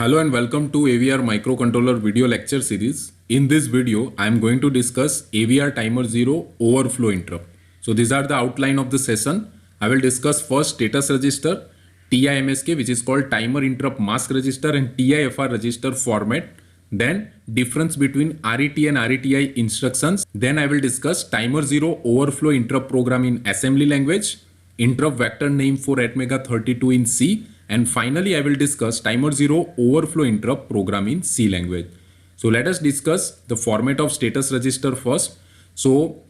Hello and welcome to AVR microcontroller video lecture series. In this video, I am going to discuss AVR timer 0 overflow interrupt. So these are the outline of the session. I will discuss first status register, TIMSK, which is called timer interrupt mask register, and TIFR register format. Then difference between RET and RETI instructions. Then I will discuss timer 0 overflow interrupt program in assembly language, interrupt vector name for ATmega32 in C, and finally I will discuss timer 0 overflow interrupt program in C language. So let us discuss the format of status register first. So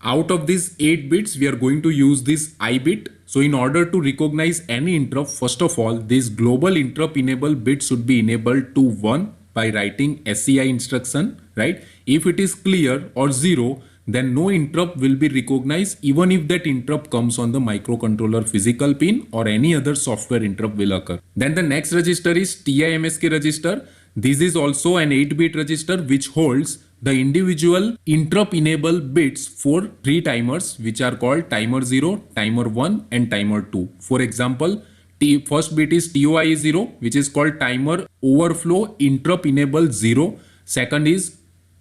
out of these 8 bits, we are going to use this I bit. So in order to recognize any interrupt, first of all, this global interrupt enable bit should be enabled to 1 by writing SCI instruction, right? If it is clear or 0, then no interrupt will be recognized even if that interrupt comes on the microcontroller physical pin or any other software interrupt will occur. Then the next register is TIMSK register. This is also an 8-bit register which holds the individual interrupt enable bits for 3 timers which are called timer 0, timer 1 and timer 2. For example, first bit is TOI 0 which is called timer overflow interrupt enable 0. Second is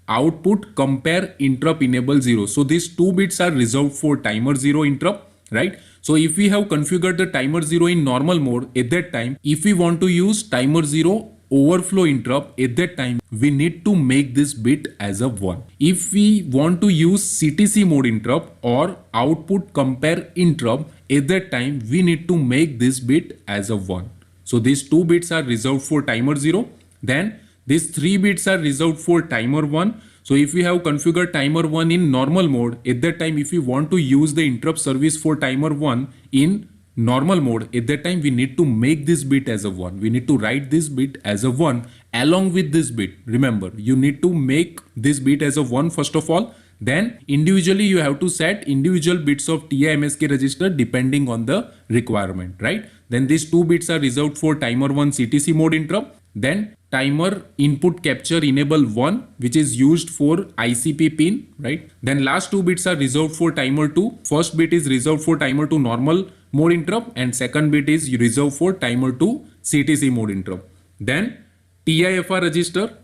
output compare interrupt enable 0. So these 2 bits are reserved for timer 0 interrupt, right? So if we have configured the timer 0 in normal mode, at that time, if we want to use timer 0 overflow interrupt, at that time, we need to make this bit as a 1. If we want to use CTC mode interrupt or output compare interrupt, at that time, we need to make this bit as a 1. So these 2 bits are reserved for timer 0. Then these 3 bits are reserved for timer 1. So if we have configured timer 1 in normal mode, at that time if we want to use the interrupt service for timer 1 in normal mode, at that time we need to make this bit as a 1. We need to write this bit as a 1 along with this bit. Remember, you need to make this bit as a 1 first of all. Then individually you have to set individual bits of TIMSK register depending on the requirement, right? Then these 2 bits are reserved for timer 1 CTC mode interrupt. Then timer input capture enable 1 which is used for ICP pin, right? Then last 2 bits are reserved for timer 2. First bit is reserved for timer 2 normal mode interrupt and second bit is reserved for timer 2 CTC mode interrupt. Then TIFR register.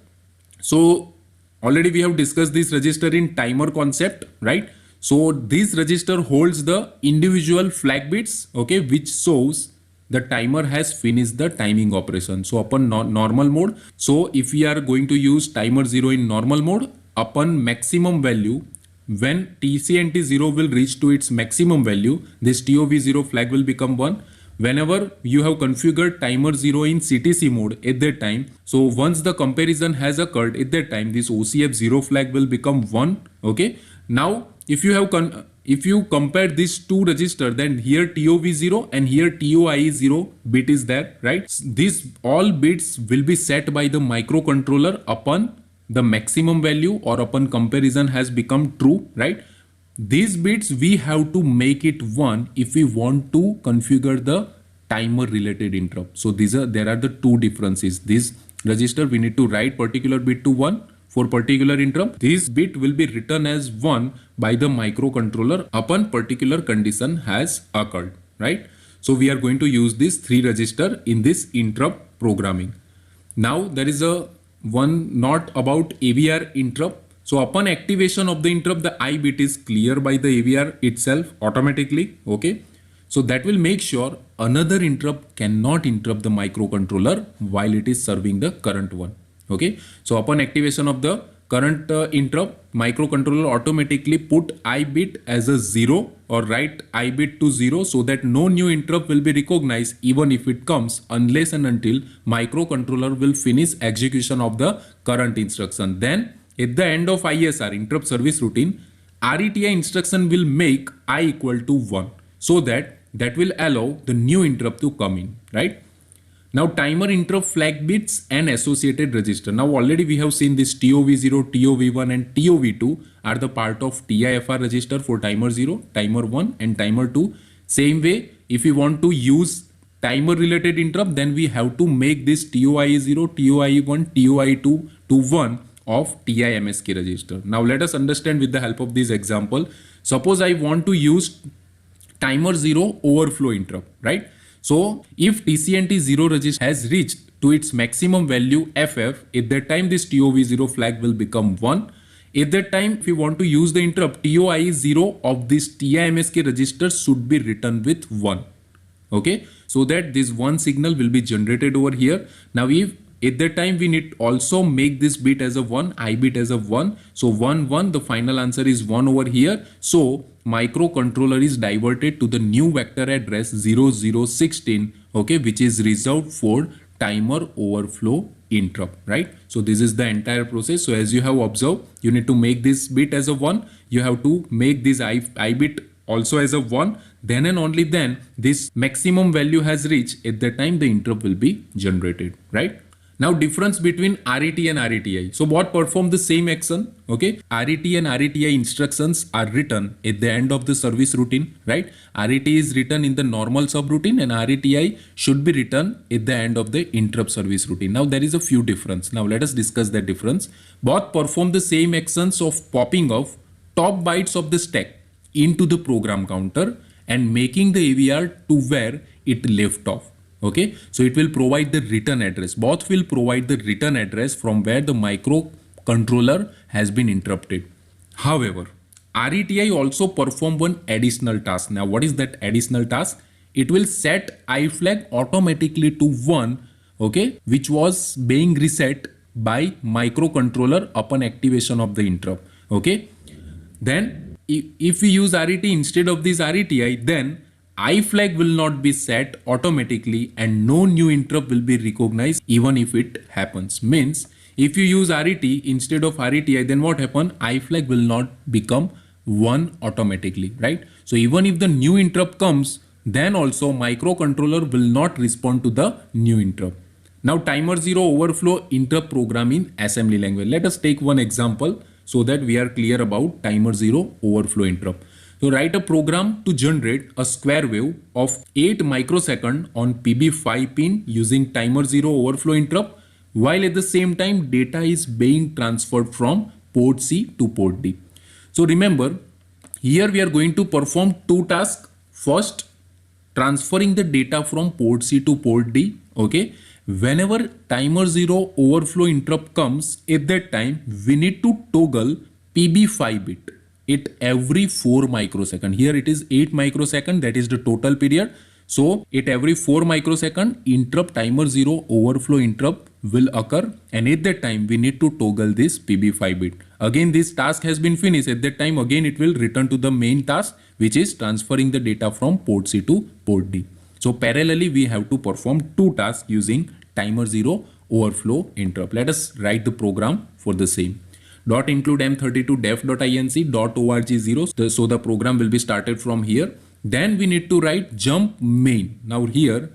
So already we have discussed this register in timer concept, right? So this register holds the individual flag bits, okay, which shows the timer has finished the timing operation. So upon normal mode, so if we are going to use timer 0 in normal mode, upon maximum value, when TCNT 0 will reach to its maximum value, this TOV 0 flag will become 1. Whenever you have configured timer 0 in CTC mode at that time, so once the comparison has occurred at that time, this OCF 0 flag will become 1, okay. Now if you compare these 2 register, then here TOV 0 and here TOI 0 bit is there, right? These all bits will be set by the microcontroller upon the maximum value or upon comparison has become true, right? These bits we have to make it 1 if we want to configure the timer related interrupt. So there are the 2 differences. This register we need to write particular bit to 1 for particular interrupt. This bit will be written as 1 by the microcontroller upon particular condition has occurred, right? So we are going to use this 3 register in this interrupt programming. Now there is a one note about AVR interrupt. So upon activation of the interrupt, the I bit is clear by the AVR itself automatically, okay? So that will make sure another interrupt cannot interrupt the microcontroller while it is serving the current one. Okay, so upon activation of the current interrupt, microcontroller automatically put I bit as a 0 or write I bit to 0 so that no new interrupt will be recognized even if it comes unless and until microcontroller will finish execution of the current instruction. Then at the end of ISR, interrupt service routine, RETI instruction will make I equal to 1 so that will allow the new interrupt to come in, right? Now timer interrupt flag bits and associated register. Now already we have seen this TOV0, TOV1 and TOV2 are the part of TIFR register for timer 0, timer 1 and timer 2. Same way, if we want to use timer related interrupt, then we have to make this TOI0, TOI1, TOI2 to 1 of TIMSK register. Now let us understand with the help of this example. Suppose I want to use timer 0 overflow interrupt, right? So if TCNT0 register has reached to its maximum value FF, at that time this TOV0 flag will become 1. At that time, if you want to use the interrupt, TOI0 of this TIMSK register should be written with 1. Okay, so that this one signal will be generated over here. Now if at that time we need also make this bit as a 1, I bit as a 1, so 1 1, the final answer is 1 over here. So microcontroller is diverted to the new vector address 0016, okay, which is reserved for timer overflow interrupt, right? So this is the entire process. So as you have observed, you need to make this bit as a 1, you have to make this I bit also as a 1, then and only then this maximum value has reached, at that time the interrupt will be generated, right? Now difference between RET and RETI. So what perform the same action, okay? RET and RETI instructions are written at the end of the service routine, right? RET is written in the normal subroutine and RETI should be written at the end of the interrupt service routine. Now there is a few difference. Now let us discuss that difference. Both perform the same actions of popping of top bytes of the stack into the program counter and making the AVR to where it left off. Okay, so it will provide the return address. Both will provide the return address from where the microcontroller has been interrupted. However, RETI also perform one additional task. Now, what is that additional task? It will set I flag automatically to 1, okay, which was being reset by microcontroller upon activation of the interrupt. Okay, then if we use RET instead of this RETI, then I flag will not be set automatically and no new interrupt will be recognized even if it happens. Means if you use RET instead of RETI, then what happen? I flag will not become 1 automatically, right? So even if the new interrupt comes, then also microcontroller will not respond to the new interrupt. Now timer 0 overflow interrupt program in assembly language. Let us take one example so that we are clear about timer 0 overflow interrupt. So write a program to generate a square wave of 8 microsecond on PB5 pin using timer 0 overflow interrupt, while at the same time data is being transferred from port C to port D. So remember, here we are going to perform two tasks. First, transferring the data from port C to port D. Okay, whenever timer 0 overflow interrupt comes, at that time we need to toggle PB5 bit it every 4 microsecond. Here it is 8 microsecond, that is the total period. So at every 4 microsecond interrupt timer 0 overflow interrupt will occur, and at that time we need to toggle this PB5 bit. Again this task has been finished, at that time again it will return to the main task, which is transferring the data from port C to port D. So parallelly we have to perform two tasks using timer 0 overflow interrupt. Let us write the program for the same. Dot include m32 def.inc dot org0. So the program will be started from here. Then we need to write jump main. Now here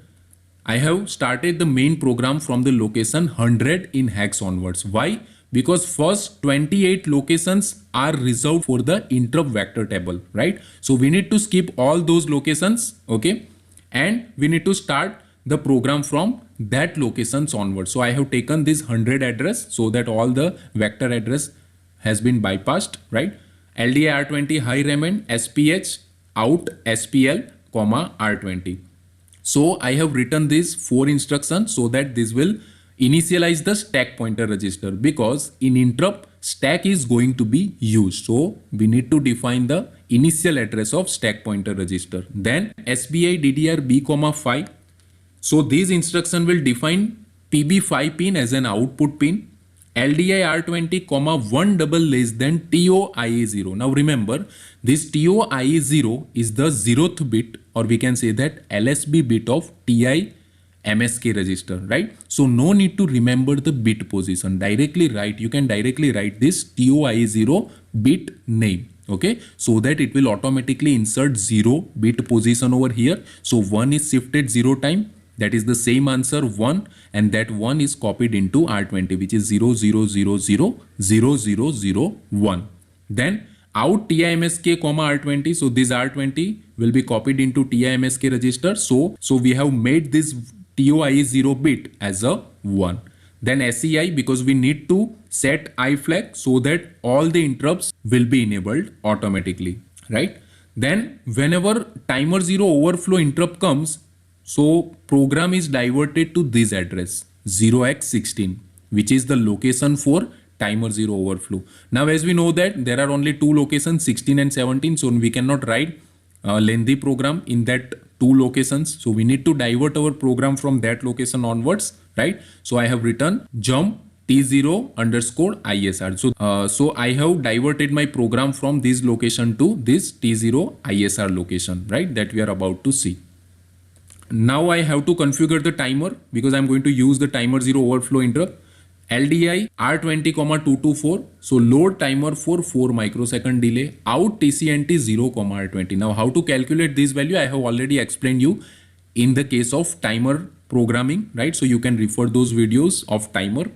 I have started the main program from the location 100 in hex onwards. Why? Because first 28 locations are reserved for the interrupt vector table, right? So we need to skip all those locations, okay? And we need to start the program from that locations onward. So I have taken this 100 address so that all the vector address has been bypassed, right? LDI R20 high remain SPH out SPL comma R20. So I have written these 4 instructions so that this will initialize the stack pointer register, because in interrupt stack is going to be used. So we need to define the initial address of stack pointer register. Then SBI DDR B comma 5. So this instruction will define PB5 pin as an output pin, LDI R20 comma 1 double less than TOIA0. Now remember, this TOIA0 is the 0th bit, or we can say that LSB bit of TI MSK register, right? So no need to remember the bit position. You can directly write this TOIA0 bit name. Okay, so that it will automatically insert 0 bit position over here. So 1 is shifted 0 time. That is the same answer 1, and that 1 is copied into R20, which is 00000001. Then out TIMSK comma R20. So this R20 will be copied into TIMSK register. So we have made this TOIA0 bit as a 1. Then SEI, because we need to set I flag so that all the interrupts will be enabled automatically, right? Then whenever timer 0 overflow interrupt comes, So program is diverted to this address 0x16, which is the location for timer 0 overflow. Now as we know that there are only two locations, 16 and 17, so we cannot write a lengthy program in that two locations. So we need to divert our program from that location onwards, right? So I have written jump T0 underscore ISR. So I have diverted my program from this location to this T0 ISR location, right? That we are about to see. Now I have to configure the timer because I'm going to use the timer 0 overflow interrupt. LDI R20,224. So load timer for 4 microsecond delay. Out TCNT 0, R20. Now how to calculate this value I have already explained you in the case of timer programming, right? So you can refer those videos of timer,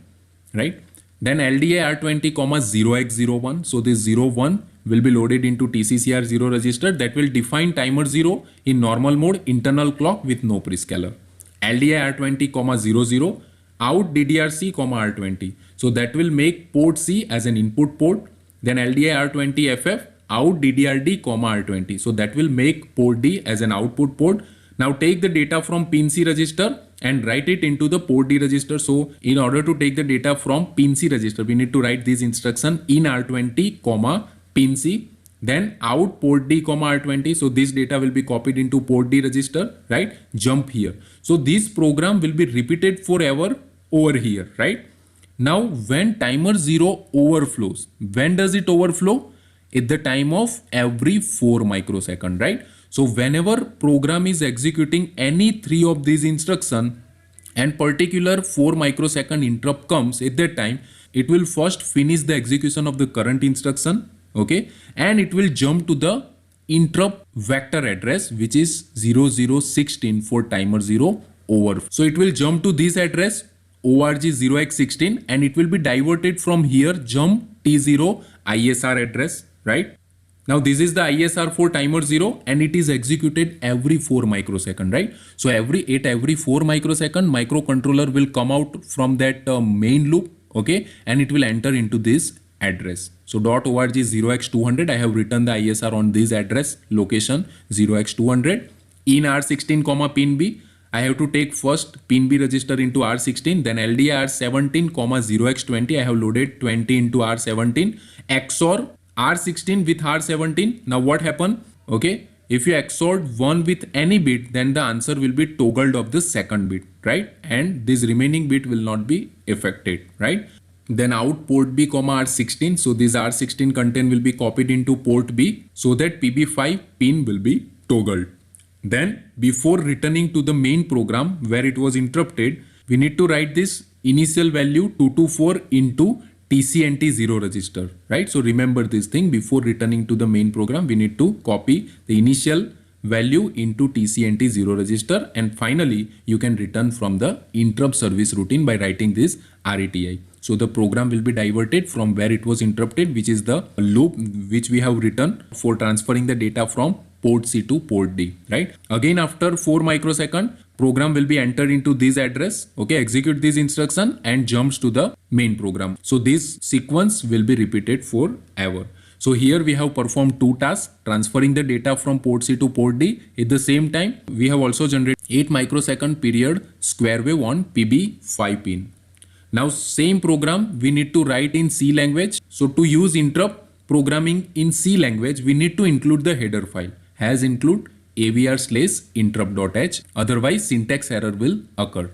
right? Then LDI R20, 0x01. So this 01 will be loaded into TCCR0 register that will define timer 0 in normal mode, internal clock with no prescaler. LDI R20, 00 out DDRC, R20. So that will make port C as an input port. Then LDI R20 FF out DDRD, R20. So that will make port D as an output port. Now take the data from pin C register and write it into the port D register. So in order to take the data from pin C register, we need to write this instruction in R20, pin C, then out port D, R20. So this data will be copied into port D register, right? Jump here. So this program will be repeated forever over here, right? Now when timer 0 overflows, when does it overflow? At the time of every 4 microsecond, right? So whenever program is executing any three of these instructions and particular 4 microsecond interrupt comes at that time, it will first finish the execution of the current instruction, okay? And it will jump to the interrupt vector address, which is 0016 for timer 0 over. So it will jump to this address org 0x16 and it will be diverted from here jump T0 ISR address, right? Now this is the ISR for timer 0 and it is executed every 4 microsecond, right? So every 4 microsecond microcontroller will come out from that main loop, okay? And it will enter into this address. So .org 0x200, I have written the ISR on this address location 0x200 in R16, pin B. I have to take first pin B register into R16, then LDR 17, 0x20. I have loaded 20 into R17, XOR R16 with R17. Now what happened? Okay, if you XOR 1 with any bit, then the answer will be toggled of the second bit, right? And this remaining bit will not be affected, right? Then out port B, R16. So this R16 content will be copied into port B so that PB5 pin will be toggled. Then before returning to the main program where it was interrupted, we need to write this initial value 224 into TCNT0 register, right? So remember this thing, before returning to the main program, we need to copy the initial value into TCNT0 register, and finally you can return from the interrupt service routine by writing this RETI. So the program will be diverted from where it was interrupted, which is the loop which we have written for transferring the data from port C to port D, right? Again, after 4 microsecond, program will be entered into this address, okay? Execute this instruction and jumps to the main program. So this sequence will be repeated forever. So here we have performed two tasks, transferring the data from port C to port D. At the same time, we have also generated 8 microsecond period square wave on PB5 pin. Now same program we need to write in C language. So to use interrupt programming in C language, we need to include the header file. Has include avr/interrupt.h, otherwise syntax error will occur.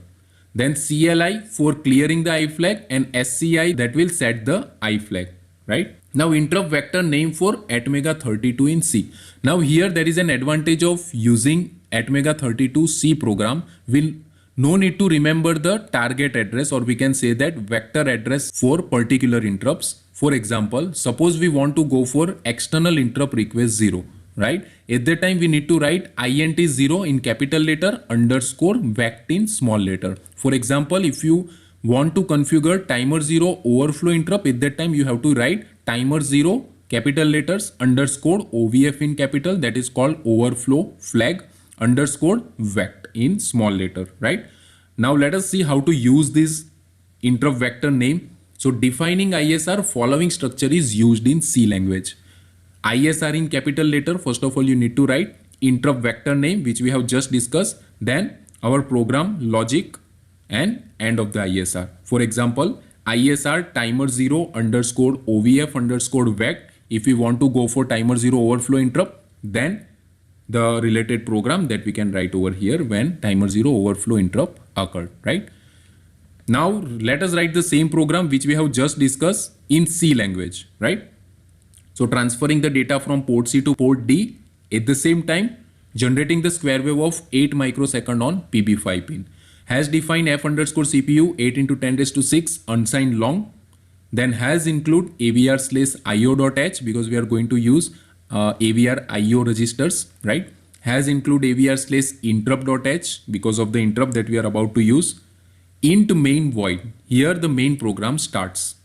Then CLI for clearing the I flag and SCI that will set the I flag, right? Now interrupt vector name for Atmega32 in C. Now here there is an advantage of using Atmega32 C program. We'll no need to remember the target address, or we can say that vector address for particular interrupts. For example, suppose we want to go for external interrupt request 0. Right? At that time we need to write int 0 in capital letter underscore vect in small letter. For example, if you want to configure timer 0 overflow interrupt, at that time you have to write timer 0 capital letters underscore OVF in capital, that is called overflow flag underscore vect in small letter, right? Now let us see how to use this interrupt vector name. So defining ISR, following structure is used in C language. ISR in capital letter, first of all you need to write interrupt vector name, which we have just discussed. Then our program logic and end of the ISR. For example, ISR timer 0 underscore OVF underscore vec. If we want to go for timer 0 overflow interrupt, then the related program that we can write over here when timer 0 overflow interrupt occurred, right? Now let us write the same program which we have just discussed in C language, right? So transferring the data from port C to port D, at the same time generating the square wave of 8 microsecond on PB5 pin. Has defined f underscore CPU 8 into 10 raised to 6 unsigned long. Then has include AVR slash IO.h because we are going to use AVR IO registers, right? Has include AVR slash interrupt.h because of the interrupt that we are about to use. Int main void. Here the main program starts.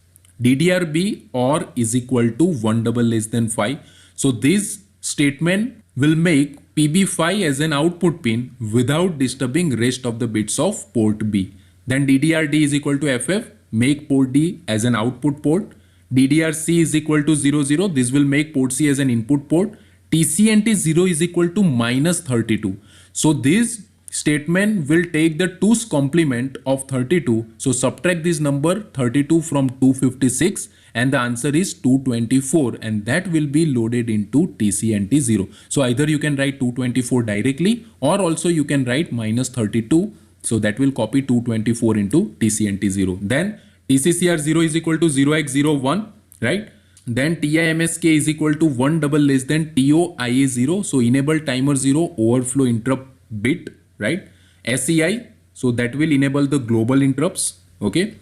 DDRB or is equal to 1 double less than 5. So this statement will make PB5 as an output pin without disturbing rest of the bits of port B. Then DDRD is equal to FF, make port D as an output port. DDRC is equal to 00, this will make port C as an input port. TCNT 0 is equal to minus 32. So this statement will take the 2's complement of 32. So subtract this number 32 from 256 and the answer is 224 and that will be loaded into TCNT 0. So either you can write 224 directly or also you can write minus 32. So that will copy 224 into TCNT 0. Then TCCR 0 is equal to 0x01, right? Then TIMSK is equal to 1 double less than TOIA 0. So enable timer 0 overflow interrupt bit, right? SEI, so that will enable the global interrupts, okay?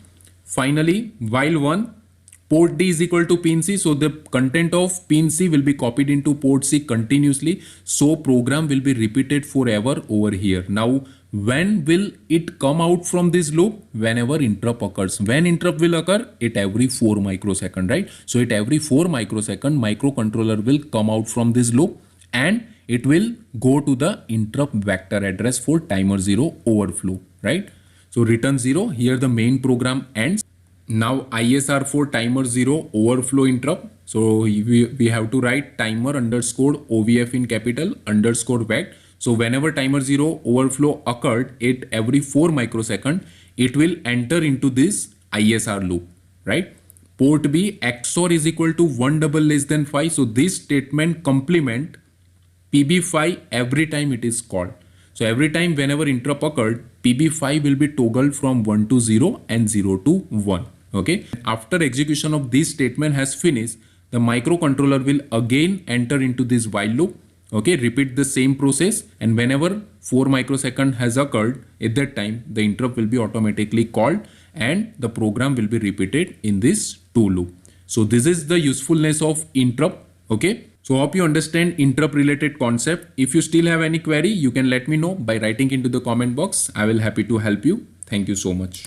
Finally, while 1, port D is equal to pin C, so the content of pin C will be copied into port C continuously, so program will be repeated forever over here. Now, when will it come out from this loop? Whenever interrupt occurs. When interrupt will occur? At every 4 microsecond, right? So at every 4 microsecond, microcontroller will come out from this loop and it will go to the interrupt vector address for timer 0 overflow, right? So return 0, here the main program ends. Now ISR for timer 0 overflow interrupt. So we have to write timer underscore OVF in capital underscore vec. So whenever timer 0 overflow occurred at every 4 microsecond, it will enter into this ISR loop, right? Port B XOR is equal to 1 double less than 5. So this statement complement PB5 every time it is called. So every time whenever interrupt occurred, PB5 will be toggled from 1 to 0 and 0 to 1. Okay. After execution of this statement has finished, the microcontroller will again enter into this while loop. Okay, repeat the same process and whenever 4 microsecond has occurred, at that time the interrupt will be automatically called and the program will be repeated in this 2 loop. So this is the usefulness of interrupt. Okay. So hope you understand interrupt related concept. If you still have any query, you can let me know by writing into the comment box. I will happy to help you. Thank you so much.